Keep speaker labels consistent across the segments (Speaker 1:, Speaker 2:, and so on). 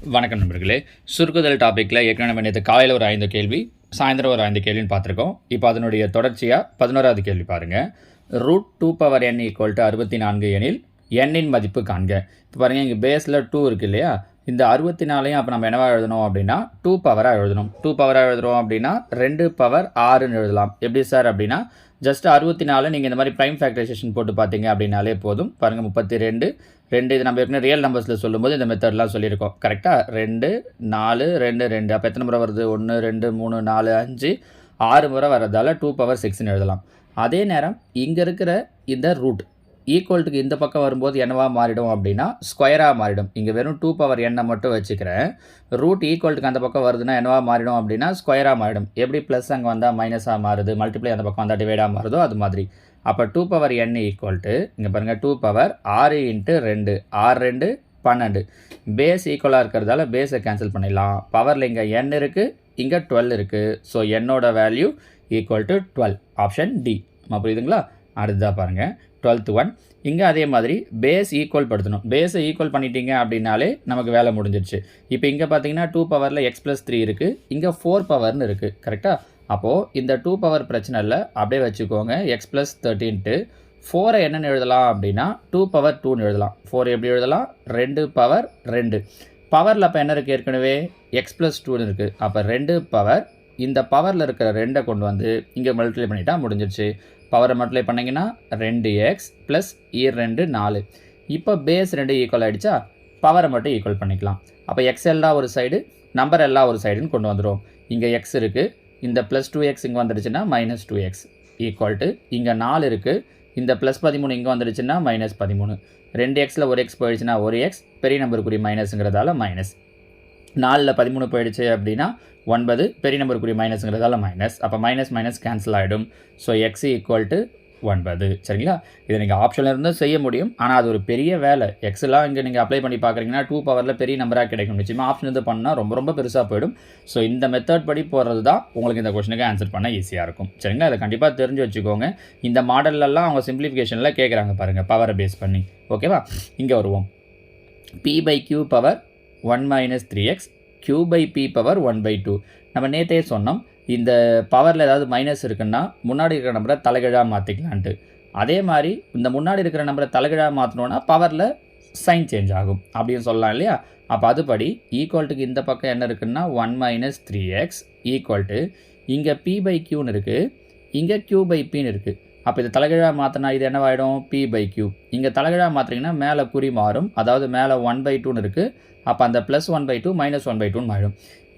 Speaker 1: வணக்கம் நண்பர்களே. சுருக்குதல் டாப்பிக்கில் ஏற்கனவே நம்ம நேற்று காலையில் ஒரு 5 கேள்வி, சாயந்தரம் ஒரு 5 கேள்வின்னு பார்த்துருக்கோம். இப்போ அதனுடைய தொடர்ச்சியாக 11வது கேள்வி பாருங்கள். √2n = 64 எனில் n மதிப்பு காண்க. இப்போ பாருங்கள், இங்கே பேஸில் 2 இருக்குது இல்லையா? இந்த 64ஐயும் அப்போ நம்ம என்னவா எழுதணும் அப்படின்னா 2 பவராக எழுதணும். 2 பவராக எழுதுகிறோம் அப்படின்னா 2 பவர் 6ன்னு எழுதலாம். எப்படி சார் அப்படின்னா ஜஸ்ட் 64 நீங்கள் இந்த மாதிரி ப்ரைம் ஃபேக்டரைசேஷன் போட்டு பார்த்தீங்க அப்படின்னாலே போதும். பாருங்கள் 32 2 இது நம்ம ஏற்கனவே ரியல் நம்பர்ஸில் சொல்லும்போது இந்த மெத்தட்லாம் சொல்லியிருக்கோம். கரெக்டாக 2 4 2 2 அப்போ எத்தனை முறை வருது? 1 2 3 4 5 6 முறை வர்றதால 2 பவர் 6ன்னு எழுதலாம். அதே நேரம் இங்கே இருக்கிற இந்த ரூட் ஈக்குவல்ட்டுக்கு இந்த பக்கம் வரும்போது என்னவா மாறிடும் அப்படின்னா ஸ்கொயராக மாறிடும். இங்கே வெறும் 2 பவர் n மட்டும் வச்சுக்கிறேன். ரூட் ஈக்குவல்ட்டுக்கு அந்த பக்கம் வருதுன்னா என்னவா மாறிடும் அப்படின்னா ஸ்கொயராக மாறிடும். எப்படி ப்ளஸ் அங்கே வந்தால் மைனஸாக மாறுது, மல்டிப்ளை அந்த பக்கம் வந்தால் டிவைடாக மாறுதோ அது மாதிரி. அப்போ 2 பவர் n ஈக்குவல்ட்டு இங்கே பாருங்கள் 2 பவர் 6 × 2 6 2 12. பேஸ் ஈக்குவலாக இருக்கிறதால பேஸை கேன்சல் பண்ணிடலாம். பவரில் இங்கே n இருக்குது, இங்கே 12 இருக்குது. ஸோ என்னோட value equal to 12. Option D. நம்ம புரியுதுங்களா? அடுத்ததாக பாருங்கள் 12th ஒன். இங்கே அதே மாதிரி பேஸ் ஈக்குவல் படுத்தணும். பேஸை ஈக்குவல் பண்ணிட்டீங்க அப்படின்னாலே நமக்கு வேலை முடிஞ்சிடுச்சு. இப்போ இங்கே பார்த்தீங்கன்னா 2 பவரில் x+3 இருக்குது, இங்கே 4 பவர்னு இருக்குது. கரெக்டாக? அப்போது இந்த 2 பவர் பிரச்சனை இல்லை, அப்படியே வச்சுக்கோங்க. x+13 4 என்னென்னு எழுதலாம் அப்படின்னா 2 பவர் 2ன்னு எழுதலாம். 4 எப்படி எழுதலாம்? 2 பவர் 2. பவரில் அப்போ என்ன இருக்குது? ஏற்கனவே x+2ன்னு இருக்குது. அப்போ 2 பவர் இந்த பவரில் இருக்கிற 2 கொண்டு வந்து இங்கே மல்டிப்ளை பண்ணிட்டா முடிஞ்சிடுச்சு. பவரை மல்டிப்ளை பண்ணிங்கன்னா 2x + 2 4. இப்போ பேஸ் 2 ஈக்குவல் ஆகிடுச்சா? பவரை மட்டும் ஈக்குவல் பண்ணிக்கலாம். அப்போ x எல்லாம் ஒரு சைடு, நம்பர் எல்லாம் ஒரு சைடுன்னு கொண்டு வந்துடும். இங்கே x இருக்குது, இந்த +2x இங்கே வந்துடுச்சுன்னா -2x ஈக்குவல் டு இங்கே 4 இருக்குது, இந்த +13 இங்கே வந்துடுச்சுன்னா -13. 2xல் ஒரு x போயிடுச்சுன்னா ஒரு x, பெரிய நம்பருக்குரிய மைனஸுங்கிறதால மைனஸ். 4ல் 13 போயிடுச்சு அப்படின்னா 9, பெரிய நம்பருக்குரிய மைனஸுங்கிறதால மைனஸ். அப்போ மைனஸ் மைனஸ் கேன்சல் ஆகிடும். So X equal to 9. சரிங்களா? இதை நீங்கள் ஆப்ஷனில் இருந்தும் செய்ய முடியும், ஆனால் அது ஒரு பெரிய வேலை. எக்ஸ்லாம் இங்கே நீங்கள் அப்ளை பண்ணி பார்க்குறீங்கன்னா 2 பவரில் பெரிய நம்பராக கிடைக்கும். நிச்சயமாக ஆப்ஷன் இது பண்ணால் ரொம்ப ரொம்ப பெருசாக போயிடும். ஸோ இந்த மெத்தட் படி போகிறது தான் உங்களுக்கு இந்த கொஸ்டினுக்கு ஆன்சர் பண்ண ஈஸியாக இருக்கும். சரிங்களா? இதை கண்டிப்பாக தெரிஞ்சு வச்சுக்கோங்க. இந்த மாடல்லலாம் அவங்க சிம்பிளிஃபிகேஷனில் கேட்குறாங்க பாருங்கள், பவரை பேஸ் பண்ணி. ஓகேவா? இங்கே வருவோம். p/q power 1 - 3x q/p power 1/2. நம்ம நேற்றே சொன்னோம், இந்த பவரில் ஏதாவது மைனஸ் இருக்குன்னா முன்னாடி இருக்கிற நம்பரை தலைகீழாக மாற்றிக்கலான்ட்டு. அதே மாதிரி இந்த முன்னாடி இருக்கிற நம்பரை தலைகீழாக மாற்றணுன்னா பவரில் சைன் சேஞ்ச் ஆகும் அப்படின்னு சொல்லலாம் இல்லையா? அப்போ அதுபடி ஈக்குவல்ட்டுக்கு இந்த பக்கம் என்ன இருக்குன்னா 1 - 3x ஈக்குவல்ட்டு இங்கே p/qன்னு இருக்குது, இங்கே q/pன்னு இருக்குது. அப்போ இது தலைகீழாக மாற்றினா இது என்னவாயிடும்? p/q. இங்கே தலைகீழாக மாற்றிங்கன்னா மேலே குறி மாறும், அதாவது மேலே 1/2ன்னு இருக்குது. அப்போ அந்த +1/2 -1/2ன்னு மாறிடும்.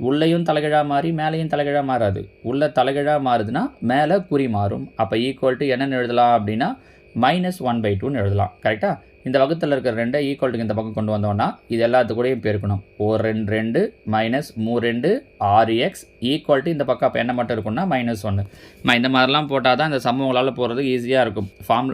Speaker 1: உள்ளேயும் தலைகீழாக மாறி மேலேயும் தலைகீழாக மாறாது. உள்ள தலைகீழாக மாறுதுன்னா மேலே குறி மாறும். அப்போ ஈக்குவல்ட்டு என்னென்னு எழுதலாம் அப்படின்னா -1/2ன்னு எழுதலாம். கரெக்டாக? இந்த வகுத்தில் இருக்கிற 2 ஈக்குவல்ட்டுக்கு இந்த பக்கம் கொண்டு வந்தோம்னா இது எல்லாத்துக்கூடையும் பெருக்கணும். 2 2 -3 6x ஈக்குவல்ட்டு இந்த பக்கம் அப்போ என்ன மட்டும் இருக்குன்னா -1. இந்த மாதிரிலாம் போட்டால் தான் இந்த சம்பவங்களால் போகிறது ஈஸியாக இருக்கும்.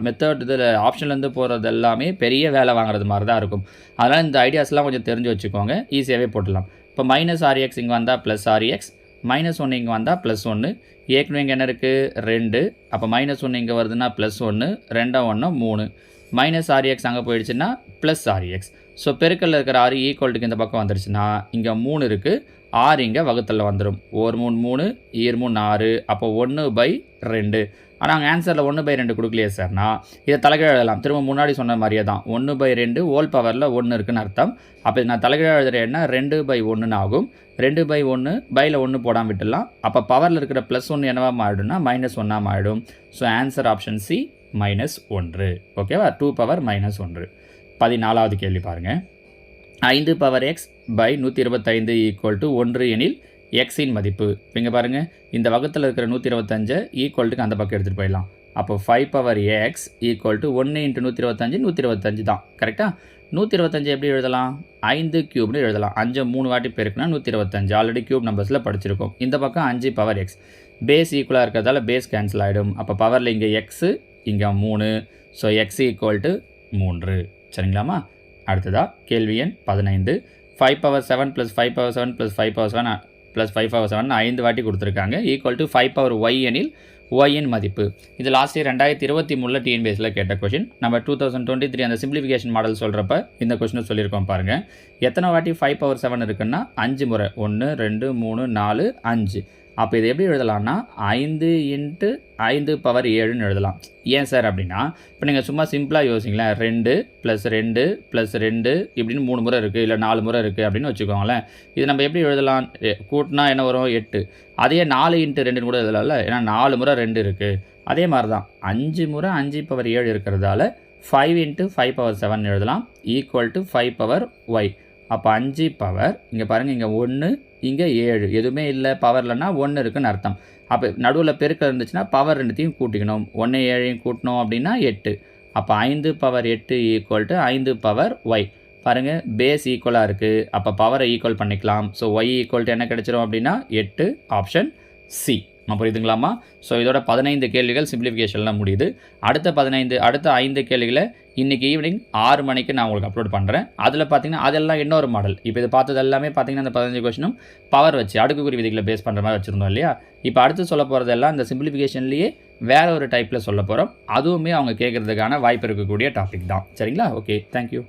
Speaker 1: மெத்தட் இதில் ஆப்ஷன்லேருந்து போகிறது எல்லாமே பெரிய வேலை வாங்குறது மாதிரி தான் இருக்கும். அதனால் இந்த ஐடியாஸ்லாம் கொஞ்சம் தெரிஞ்சு வச்சுக்கோங்க, ஈஸியாகவே போட்டுடலாம். இப்போ -6x இங்கே வந்தால் +6x, -1 இங்கே வந்தால் +1. ஏற்கனவே இங்கே என்ன இருக்குது? 2. அப்போ -1 இங்கே வருதுன்னா +1, 2 1 3. -6x அங்கே போயிடுச்சுன்னா +6x. ஸோ பெருக்கல்ல இருக்கிற 6 ஈக்குவல்ட்டுக்கு இந்த பக்கம் வந்துடுச்சுன்னா இங்கே 3 இருக்குது, 6 இங்கே வகுத்தலில் வந்துடும். 1 3 3 2 3 6. அப்போ 1/2. ஆனால் அங்கே ஆன்சரில் 1/2 கொடுக்கலையே சார்னா இதை தலைகீழ் எழுதலாம். திரும்ப முன்னாடி சொன்ன மாதிரியே தான் 1/2 ஹோல் பவரில் 1 இருக்குன்னு அர்த்தம். அப்போ நான் தலைகீழ் எழுதுறேன்னா 2/1ன்னு ஆகும். 2/1 பையில் 1 போடாமல் விட்டுடலாம். அப்போ பவரில் இருக்கிற +1 என்னவா மாறிடும்னா -1 மாறிடும். So answer option C -1. ஓகேவா? 2 பவர் -1. 14வது கேள்வி பாருங்கள். 5 பவர் x / 125 = 1 எனில் எக்ஸின் மதிப்பு. இங்கே பாருங்கள், இந்த வகுத்தில் இருக்கிற 125 ஈக்குவல்ட்டுக்கு அந்த பக்கம் எடுத்துகிட்டு போயிடலாம். அப்போ 5 பவர் x = 1 × 125 125 தான். கரெக்டாக? 125 எப்படி எழுதலாம்? 5 கியூப்னு எழுதலாம். 5 3 வாட்டி பெருக்குனா 125. ஆல்ரெடி கியூப் நம்பர்ஸில் படிச்சிருக்கோம். இந்த பக்கம் 5 பவர் x. பேஸ் ஈக்குவலாக இருக்கிறதால பேஸ் கேன்சல் ஆகிடும். அப்போ பவரில் இங்கே எக்ஸு, இங்கே 3. So X = 3. சரிங்களாமா? அடுத்ததாக கேள்வி எண் 15. 5 பவர் 7 + 5 பவர் 7 + 5 பவர் 7 + 5 பவர் 7 5 வாட்டி கொடுத்துருக்காங்க. ஈக்குவல் டு 5 பவர் y எனில் ஒயின் மதிப்பு. இது லாஸ்ட் இயர் 2023 டிஎன்பிஎஸ்சியில் கேட்ட கொஷின். நம்ம 2023 அந்த சிம்பிளிஃபிகேஷன் மாடல் சொல்கிறப்ப இந்த கொஷினை சொல்லியிருக்கோம் பாருங்கள். எத்தனை வாட்டி 5^7 இருக்குன்னா 5 முறை. 1 2 3 4 5. அப்போ இதை எப்படி எழுதலாம்னா 5 × 5^7ன்னு எழுதலாம். ஏன் சார் அப்படின்னா, இப்போ நீங்கள் சும்மா சிம்பிளாக யோசிங்களேன். 2 + 2 + 2 இப்படின்னு 3 முறை இருக்குது, இல்லை 4 முறை இருக்குது அப்படின்னு வச்சுக்கோங்களேன். இது நம்ம எப்படி எழுதலாம்? கூட்டினா என்ன வரும்? 8. அதே 4 × 2ன்னு கூட எழுதலாம்ல, ஏன்னா 4 முறை 2 இருக்குது. அதே மாதிரி தான் 5 முறை 5^7 இருக்கிறதால 5 × 5^7 எழுதலாம் = 5^y. அப்போ 5 பவர், இங்கே பாருங்கள், இங்கே 1 இங்கே 7, எதுவுமே இல்லை பவர்லன்னா 1 இருக்குன்னு அர்த்தம். அப்போ நடுவில் பெருக்க இருந்துச்சுன்னா பவர் ரெண்டுத்தையும் கூட்டிக்கணும். 1 7 கூட்டணும் அப்படின்னா 8. அப்போ 5^8 = 5^y. பாருங்கள், பேஸ் ஈக்குவலாக இருக்குது, அப்போ பவரை ஈக்குவல் பண்ணிக்கலாம். ஸோ y = என்ன கிடச்சிரும் அப்படின்னா 8, ஆப்ஷன் சி. புரியுதுங்களாமா? ஸோ இதோட 15 கேள்விகள் சிம்பிளிஃபிகேஷன்லாம் முடியுது. அடுத்த 5 கேள்விகளை இன்றைக்கி ஈவினிங் 6 மணிக்கு நான் உங்களுக்கு அப்லோட் பண்ணுறேன். அதில் பார்த்தீங்கன்னா அதெல்லாம் இன்னொரு மாடல். இப்போ இது பார்த்தது எல்லாமே பார்த்தீங்கன்னா அந்த 15 கொஷினும் பவர் வச்சு அடுக்குக்குறி விதிகளை பேஸ் பண்ணுற மாதிரி வச்சுருந்தோம் இல்லையா? இப்போ அடுத்து சொல்ல போகிறதெல்லாம் இந்த சிம்பிளிஃபிகேஷன்லேயே வேறு ஒரு டைப்பில் சொல்ல போகிறோம். அதுவுமே அவங்க கேட்குறதுக்கான வாய்ப்பு இருக்கக்கூடிய டாபிக் தான். சரிங்களா? Okay, thank you.